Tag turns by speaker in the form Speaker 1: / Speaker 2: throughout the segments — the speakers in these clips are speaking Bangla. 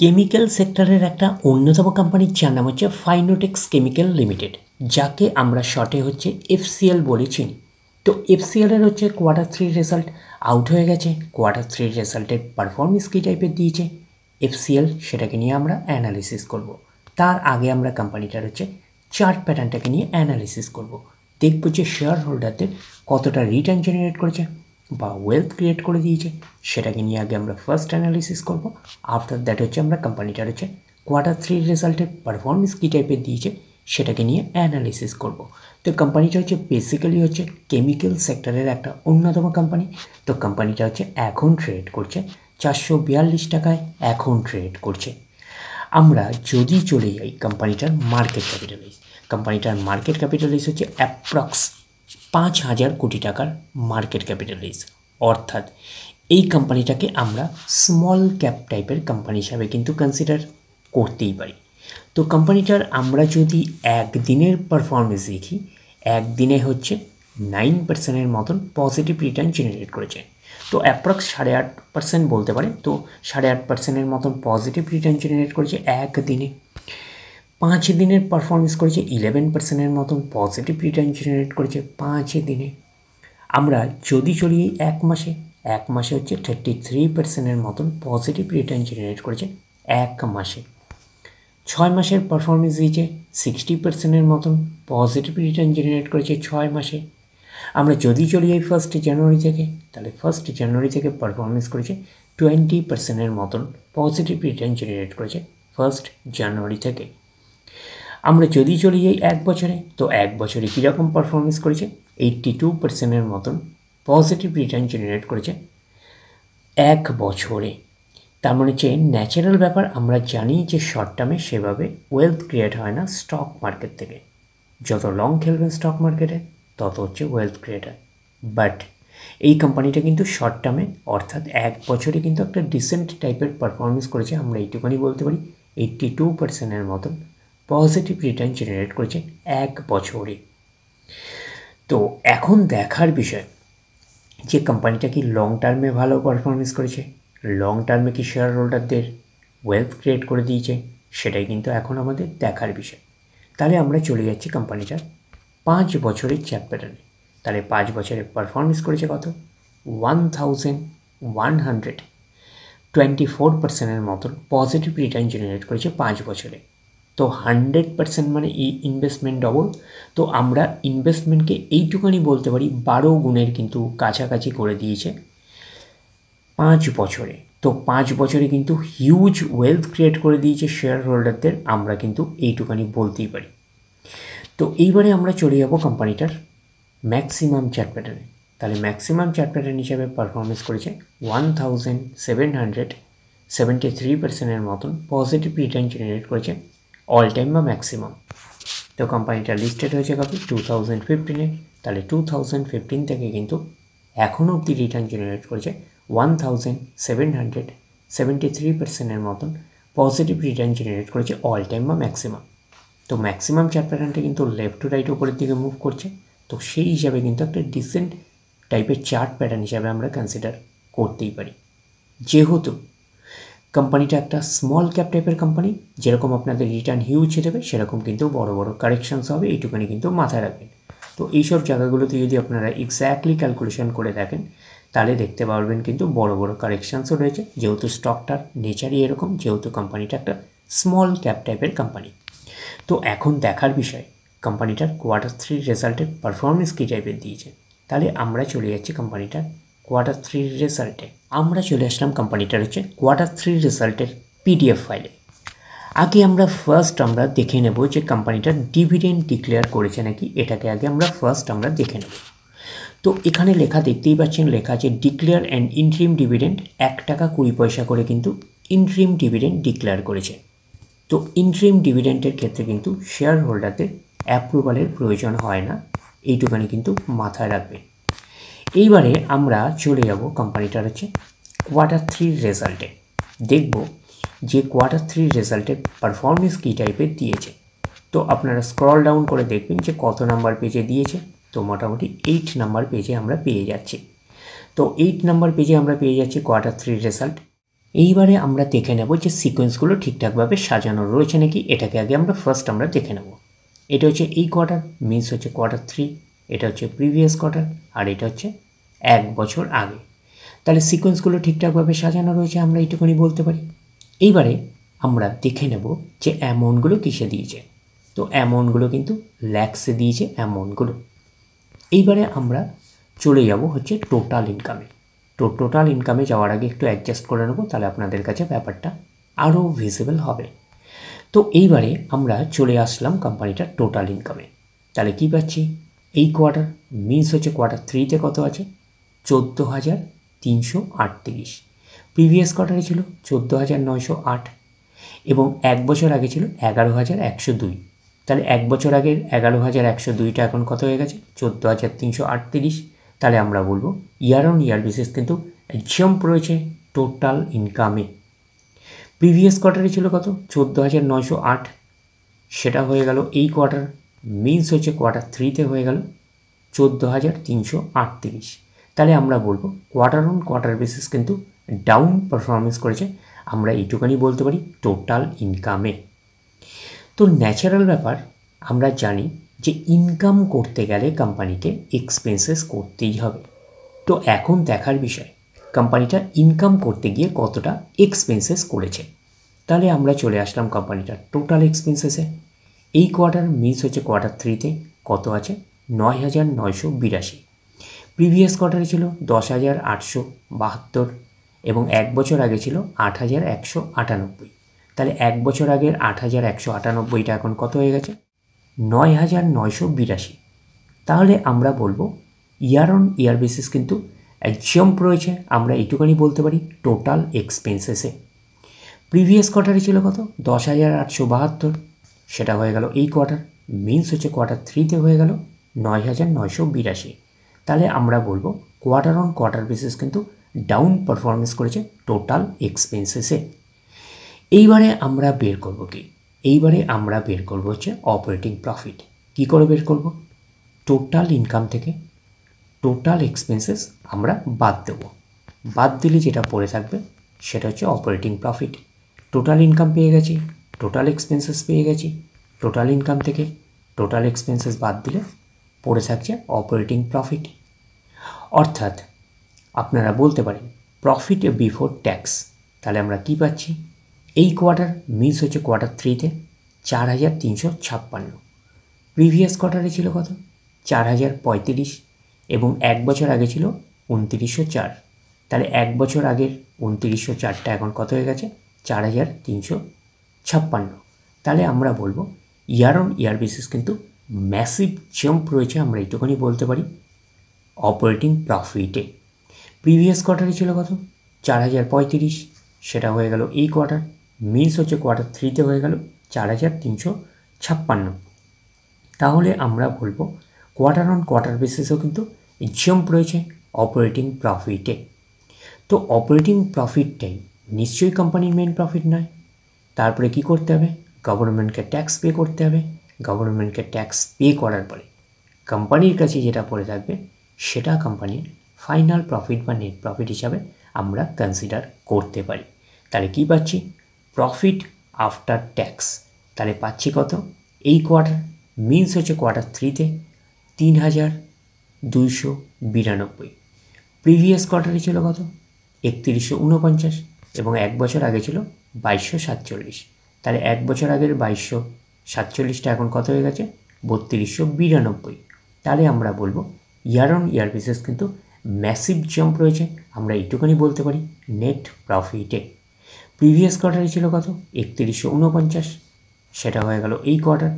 Speaker 1: কেমিক্যাল সেক্টরের একটা অন্যতম কোম্পানির যার নাম হচ্ছে ফাইনোটেক্স কেমিক্যাল লিমিটেড, যাকে আমরা শর্টে হচ্ছে এফসিএল বলে চিনি। তো এফসিএলের হচ্ছে কোয়ার্টার 3 রেজাল্ট আউট হয়ে গেছে। কোয়ার্টার 3 রেজাল্টের পারফরমেন্স কী টাইপের দিয়েছে এফসিএল, সেটাকে নিয়ে আমরা অ্যানালিসিস করব। তার আগে আমরা কোম্পানিটার হচ্ছে চার্ট প্যাটার্নটাকে নিয়ে অ্যানালিসিস করব। দেখব যে শেয়ার হোল্ডারদের কতটা রিটার্ন জেনারেট করেছে বা ওয়েলথ ক্রিয়েট করে দিয়েছে, সেটাকে নিয়ে আগে আমরা ফার্স্ট অ্যানালিসিস করব। আফটার দ্যাট হচ্ছে আমরা কোম্পানিটার হচ্ছে কোয়ার্টার 3 রেজাল্টের পারফরমেন্স কী টাইপের দিয়েছে সেটাকে নিয়ে অ্যানালিসিস করব। তো কোম্পানিটা হচ্ছে বেসিক্যালি হচ্ছে কেমিক্যাল সেক্টরের একটা অন্যতম কোম্পানি। তো কোম্পানিটা হচ্ছে এখন ট্রেড করছে 442 টাকায় এখন ট্রেড করছে। আমরা যদি চলে যাই কোম্পানিটার মার্কেট ক্যাপিটালাইজ, কোম্পানিটার মার্কেট ক্যাপিটালাইজ হচ্ছে অ্যাপ্রক্স 5,000 কোটি টাকার মার্কেট ক্যাপিটালাইজ। অর্থাৎ এই কোম্পানিটাকে আমরা স্মল ক্যাপ টাইপের কোম্পানি হিসাবে কিন্তু কনসিডার করতেই পারি। তো কোম্পানিটার আমরা যদি একদিনের পারফরমেন্স দেখি, একদিনে হচ্ছে 9% মতন পজিটিভ রিটার্ন জেনারেট করেছে। তো অ্যাপ্রক্স 8.5% বলতে পারে। তো 8.5% মতন পজিটিভ রিটার্ন জেনারেট করেছে একদিনে। 5 দিনের পারফরমেন্স করেছে 11% মতন পজিটিভ রিটার্ন জেনারেট করেছে 5 দিনে। আমরা যদি চলি এক মাসে হচ্ছে 33% মতন পজিটিভ রিটার্ন জেনারেট করেছে এক মাসে। 6 মাসের পারফরমেন্স দিয়েছে 60% মতন পজিটিভ রিটার্ন জেনারেট করেছে 6 মাসে। আমরা যদি চলি এই 1 জানুয়ারি থেকে, তাহলে 1 জানুয়ারি থেকে পারফরমেন্স করেছে 20% মতন পজিটিভ রিটার্ন জেনারেট করেছে 1 জানুয়ারি থেকে। আমরা যদি চলি এই এক বছরে, তো এক বছরে কীরকম পারফরমেন্স করেছে 82% মতন পজিটিভ রিটার্ন জেনারেট করেছে এক বছরে। তার মানে হচ্ছে ন্যাচারাল ব্যাপার, আমরা জানি যে শর্ট টার্মে সেভাবে ওয়েলথ ক্রিয়েট হয় না স্টক মার্কেট থেকে। যত লং খেলবেন স্টক মার্কেটে তত হচ্ছে ওয়েলথ ক্রিয়েট হয়। বাট এই কোম্পানিটা কিন্তু শর্ট টার্মে অর্থাৎ এক বছরে কিন্তু একটা ডিসেন্ট টাইপের পারফরমেন্স করেছে। আমরা এইটুখানি বলতে পারি 82% মতন পজিটিভ রিটার্ন জেনারেট করেছে এক বছরে। তো এখন দেখার বিষয় যে কোম্পানিটা কি লং টার্মে ভালো পারফরমেন্স করেছে, লং টার্মে কি শেয়ার হোল্ডারদের ওয়েলথ ক্রিয়েট করে দিয়েছে, সেটাই কিন্তু এখন আমাদের দেখার বিষয়। তাহলে আমরা চলে যাচ্ছি কোম্পানিটার 5 বছরের চার্ট প্যাটার্নে। তাহলে 5 বছরে পারফরমেন্স করেছে কত 1124% মতন পজিটিভ রিটার্ন জেনারেট করেছে 5 বছরে। তো 100% মানে এই ইনভেস্টমেন্ট ডবল। তো আমরা ইনভেস্টমেন্টকে এইটুখানি বলতে পারি 12 গুণের কিন্তু কাছাকাছি করে দিয়েছে 5 বছরে। তো 5 বছরে কিন্তু হিউজ ওয়েলথ ক্রিয়েট করে দিয়েছে শেয়ার হোল্ডারদের, আমরা কিন্তু এইটুখানি বলতেই পারি। তো এইবারে আমরা চলে যাব কোম্পানিটার ম্যাক্সিমাম চার্ট প্যাটার্নে। তাহলে ম্যাক্সিমাম চার্ট প্যাটার্ন হিসাবে পারফরমেন্স করেছে 1773% মতন পজিটিভ রিটার্ন জেনারেট করেছে অল টাইম বা ম্যাক্সিমাম। তো কোম্পানিটা লিস্টেড হয়েছে কবে 2015-এ। তাহলে 2015 থেকে কিন্তু এখনও অবধি রিটার্ন জেনারেট করেছে 1773% মতন পজিটিভ রিটার্ন জেনারেট করেছে অল টাইম বা ম্যাক্সিমাম। তো ম্যাক্সিমাম চার্ট প্যাটার্নটা কিন্তু লেফট টু রাইট উপরের দিকে মুভ করছে। তো সেই হিসাবে কিন্তু একটা ডিসেন্ট টাইপের চার্ট প্যাটার্ন হিসাবে আমরা কনসিডার করতেই পারি। যেহেতু কোম্পানিটা একটা স্মল ক্যাপ টাইপের কোম্পানি, যেরকম আপনাদের রিটার্ন হিউজ দেবে সেরকম কিন্তু বড় বড় কারেকশানস হবে, এইটুখানি কিন্তু মাথায় রাখবেন। তো এইসব জায়গাগুলোতে যদি আপনারা এক্স্যাক্টলি ক্যালকুলেশন করে দেখেন তাহলে দেখতে পারবেন কিন্তু বড় বড় কারেকশানসও রয়েছে, যেহেতু স্টকটার নেচারই এরকম, যেহেতু কোম্পানিটা একটা স্মল ক্যাপ টাইপের কোম্পানি। তো এখন দেখার বিষয় কোম্পানিটার কোয়ার্টার 3 রেজাল্টের পারফরমেন্স কী টাইপের দিয়েছে। তাহলে আমরা চলে যাচ্ছি কোম্পানিটার কোয়ার্টার 3 রেজাল্টে। আমরা চলে আসলাম কোম্পানিটার হচ্ছে কোয়ার্টার 3 রেজাল্টের পিডিএফ ফাইলে। আগে আমরা আমরা দেখে নেব যে কোম্পানিটার ডিভিডেন্ড ডিক্লেয়ার করেছে নাকি, এটাকে আগে আমরা দেখে নেব। তো এখানে লেখা দেখতেই পাচ্ছেন, লেখা আছে ডিক্লেয়ার অ্যান্ড ইন্ট্রিম ডিভিডেন্ড, 1 টাকা 20 পয়সা করে কিন্তু ইন্ট্রিম ডিভিডেন্ড ডিক্লেয়ার করেছে। তো ইন্ট্রিম ডিভিডেন্ডের ক্ষেত্রে কিন্তু শেয়ার হোল্ডারদের অ্যাপ্রুভালের প্রয়োজন হয় না, এইটুখানি কিন্তু মাথায় রাখবেন। এইবারে আমরা চলে যাব কোম্পানিটার হচ্ছে কোয়ার্টার 3 রেজাল্টে। দেখব যে কোয়ার্টার 3 রেজাল্টের পারফরমেন্স কী টাইপের দিয়েছে। তো আপনারা স্ক্রল ডাউন করে দেখবেন যে কত নাম্বার পেজে দিয়েছে। তো মোটামুটি 8 নাম্বার পেজে আমরা পেয়ে যাচ্ছি। তো 8 নাম্বার পেজে আমরা পেয়ে যাচ্ছি কোয়ার্টার 3 রেজাল্ট। এইবারে আমরা দেখে নেব যে সিকোয়েন্সগুলো ঠিকঠাকভাবে সাজানো রয়েছে নাকি। এটাকে আগে আমরা দেখে নেব। এটা হচ্ছে এই কোয়ার্টার, মিনস হচ্ছে Q3, এটা হচ্ছে প্রিভিয়াস কোয়ার্টার, আর এটা হচ্ছে 1 বছর আগে। তাহলে সিকোয়েন্সগুলো ঠিকঠাকভাবে সাজানো রয়েছে, আমরা এইটুকুনি বলতে পারি। এইবারে আমরা দেখে নেব যে অ্যামাউন্টগুলো কিসে দিয়েছে। তো অ্যামাউন্টগুলো কিন্তু ল্যাক্সে দিয়েছে অ্যামাউন্টগুলো। এইবারে আমরা চলে যাব হচ্ছে টোটাল ইনকামে। তো টোটাল ইনকামে যাওয়ার আগে একটু অ্যাডজাস্ট করে নেব, তাহলে আপনাদের কাছে ব্যাপারটা আরও ভিজিবল হবে। তো এইবারে আমরা চলে আসলাম কোম্পানিটার টোটাল ইনকামে। তাহলে কী পাচ্ছি, এই কোয়ার্টার মিনস হচ্ছে Q3-তে কত আছে, 14,338। প্রিভিয়াস কোয়ার্টারে ছিল 14,908 এবং 1 বছর আগে ছিল 11,102। তাহলে 1 বছর আগের 11,102টা এখন কত হয়ে গেছে, 14,338। তাহলে আমরা বলবো ইয়ার অন ইয়ার বেসিস কিন্তু জাম্প রয়েছে টোটাল ইনকামে। প্রিভিয়াস কোয়ার্টারে ছিল কত, 14,908, সেটা হয়ে গেল এই কোয়ার্টার, মিনস হচ্ছে Q3-তে হয়ে গেল 14,338। তাহলে আমরা বলবো কোয়ার্টার অন কোয়ার্টার বেসিস কিন্তু ডাউন পারফরমেন্স করেছে, আমরা এইটুখানি বলতে পারি টোটাল ইনকামে। তো ন্যাচারাল ব্যাপার, আমরা জানি যে ইনকাম করতে গেলে কোম্পানিকে এক্সপেন্সেস করতেই হবে। তো এখন দেখার বিষয় কোম্পানিটা ইনকাম করতে গিয়ে কতটা এক্সপেন্সেস করেছে। তাহলে আমরা চলে আসলাম কোম্পানিটার টোটাল এক্সপেন্সেসে। এই কোয়ার্টার মিস হচ্ছে Q3-তে কত আছে, 9,982। প্রিভিয়াস কোয়ার্টারে ছিল 10,872 এবং 1 বছর আগে ছিল 8,198। তাহলে 1 বছর আগের 8,198টা এখন কত হয়ে গেছে, 9,982। তাহলে আমরা বলবো ইয়ার অন ইয়ার বেসিস কিন্তু জাম্প রয়েছে, আমরা এইটুখানি বলতে পারি টোটাল এক্সপেন্সেসে। প্রিভিয়াস কোয়ার্টারে ছিল কত, 10,872, সেটা হয়ে গেল এই কোয়ার্টার, মিনস হচ্ছে Q3-তে হয়ে গেল 9,982। তাহলে আমরা বলবো কোয়ার্টার অন কোয়ার্টার বেসিস কিন্তু ডাউন পারফরমেন্স করেছে টোটাল এক্সপেন্সেসে। এইবারে আমরা বের করব কি, এইবারে আমরা বের করব হচ্ছে অপারেটিং প্রফিট। কি করে বের করব, টোটাল ইনকাম থেকে টোটাল এক্সপেন্সেস আমরা বাদ দেব, বাদ দিলে যেটা পড়ে থাকবে সেটা হচ্ছে অপারেটিং প্রফিট। টোটাল ইনকাম পেয়ে গেছি, টোটাল এক্সপেন্সেস পেয়ে গেছি, টোটাল ইনকাম থেকে টোটাল এক্সপেন্সেস বাদ দিলে পড়ে থাকছে অপারেটিং প্রফিট। অর্থাৎ আপনারা বলতে পারেন প্রফিট বিফোর ট্যাক্স। তাহলে আমরা কি পাচ্ছি, এই কোয়ার্টার মিস হচ্ছে Q3-তে 4,356, প্রিভিয়াস কোয়ার্টারে ছিল কত, 4,035 এবং 1 বছর আগে ছিল 2,904। তাহলে 1 বছর আগের 2,904টা এখন কত হয়ে গেছে, 4,356। তাহলে আমরা বলবো ইয়ার অন ইয়ার বেসিস কিন্তু ম্যাসিভ জাম্প রয়েছে, আমরা এইটুখানি বলতে পারি অপারেটিং প্রফিটে। প্রিভিয়াস কোয়ার্টারে ছিল কত, 4,035, সেটা হয়ে গেল এই কোয়ার্টার, মিনস হচ্ছে Q3-তে হয়ে গেল 4,356। তাহলে আমরা বলবো কোয়ার্টার অন কোয়ার্টার বেসিসও কিন্তু জাম্প রয়েছে অপারেটিং প্রফিটে। তো অপারেটিং প্রফিটটাই নিশ্চয়ই কোম্পানির মেন প্রফিট নয়। তারপরে কি করতে হবে, গভর্নমেন্টকে ট্যাক্স পে করতে হবে। গভর্নমেন্টকে ট্যাক্স পে করার পরে কোম্পানির কাছে যেটা পড়ে থাকবে সেটা কোম্পানির ফাইনাল প্রফিট বা নেট প্রফিট হিসাবে আমরা কনসিডার করতে পারি। তাহলে কি পাচ্ছি, প্রফিট আফটার ট্যাক্স। তাহলে পাচ্ছি কত, এই কোয়ার্টার মিনস হচ্ছে Q3-তে 3,292, প্রিভিয়াস কোয়ার্টারে ছিল কত, 3,149 এবং 1 বছর আগে ছিল 2,247। তাহলে 1 বছর আগের 2,247টা এখন কত হয়ে গেছে, 3,292। তাহলে আমরা বলবো ইয়ার অন ইয়ার বেসিস কিন্তু ম্যাসিভ জাম্প রয়েছে, আমরা এইটুখানি বলতে পারি নেট প্রফিটে। প্রিভিয়াস কোয়ার্টারে ছিল কত, 3,149, সেটা হয়ে গেল এই কোয়ার্টার,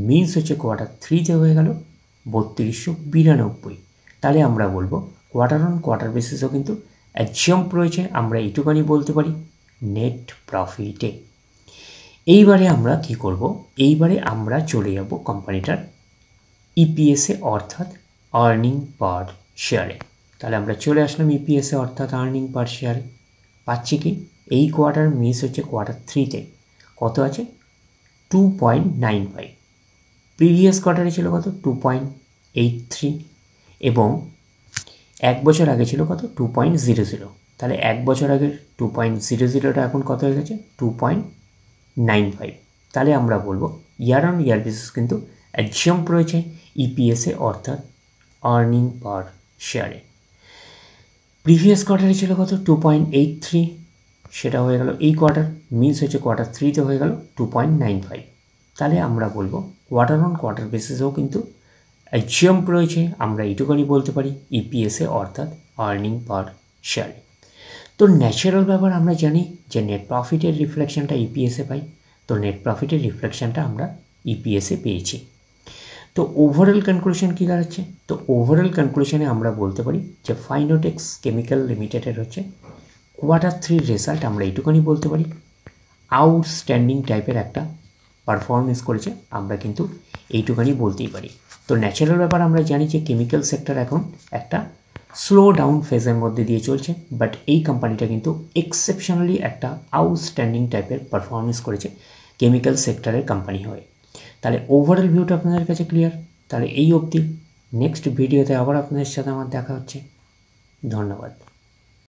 Speaker 1: মিনস হচ্ছে Q3-তে হয়ে গেল 3,292। তাহলে আমরা বলবো কোয়ার্টার অন কোয়ার্টার বেসিসও কিন্তু জাম্প রয়েছে, আমরা এইটুখানি বলতে পারি নেট প্রফিটে। এইবারে আমরা কি করব, এইবারে আমরা চলে যাব কোম্পানিটার ইপিএসে অর্থাৎ আর্নিং পার শেয়ারে। তাহলে আমরা চলে আসলাম ইপিএসে অর্থাৎ আর্নিং পার শেয়ারে। পাচ্ছি কি, এই কোয়ার্টার মিস হচ্ছে Q3-তে কত আছে, 2.95, প্রিভিয়াস কোয়ার্টারে ছিল কত, 2.83 এবং 1 বছর আগে ছিল কত, 2.00। তাহলে 1 বছর আগের 2.00টা এখন কত হয়ে গেছে 2.95। তাহলে আমরা বলবো ইয়ার অন ইয়ার বেসিস কিন্তু জাম্প রয়েছে ইপিএসে অর্থাৎ আর্নিং পার শেয়ারে। প্রিভিয়াস কোয়ার্টারে ছিল কত 2.83, সেটা হয়ে গেল এই কোয়ার্টার, মিস হয়েছে কোয়ার্টার 3তে হয়ে গেল 2.95। তাহলে আমরা বলবো কোয়ার্টার অন কোয়ার্টার বেসিসেও কিন্তু জাম্প রয়েছে, আমরা এইটুকুনি বলতে পারি ইপিএসে অর্থাৎ আর্নিং পার শেয়ারে। তো ন্যাচারাল ব্যাপার আমরা জানি যে নেট প্রফিটের রিফ্লেকশনটা ইপিএসে পাই, তো নেট প্রফিটের রিফ্লেকশনটা আমরা ইপিএসে পেয়েছি। তো ওভারঅল কনক্লুশন কী দাঁড়াচ্ছে, তো ওভারঅল কনক্লুশনে আমরা বলতে পারি যে ফাইনোটেক্স কেমিক্যাল লিমিটেডের হচ্ছে কোয়ার্টার 3 রেজাল্ট আমরা এইটুকুনি বলতে পারি আউটস্ট্যান্ডিং টাইপের একটা পারফরমেন্স করেছে, আমরা কিন্তু এইটুকুনি বলতেই পারি। তো ন্যাচারাল ব্যাপার আমরা জানি যে কেমিক্যাল সেক্টর এখন একটা স্লো ডাউন ফেজের মধ্যে দিয়ে চলছে, বাট এই কোম্পানিটা কিন্তু এক্সেপশনালি একটা আউটস্ট্যান্ডিং টাইপের পারফরমেন্স করেছে কেমিক্যাল সেক্টরের কোম্পানি হয়ে। তাহলে ওভারঅল ভিউটা আপনাদের কাছে ক্লিয়ার। তাহলে এই অবধি, নেক্সট ভিডিওতে আবার আপনাদের সাথে আমার দেখা হচ্ছে। ধন্যবাদ।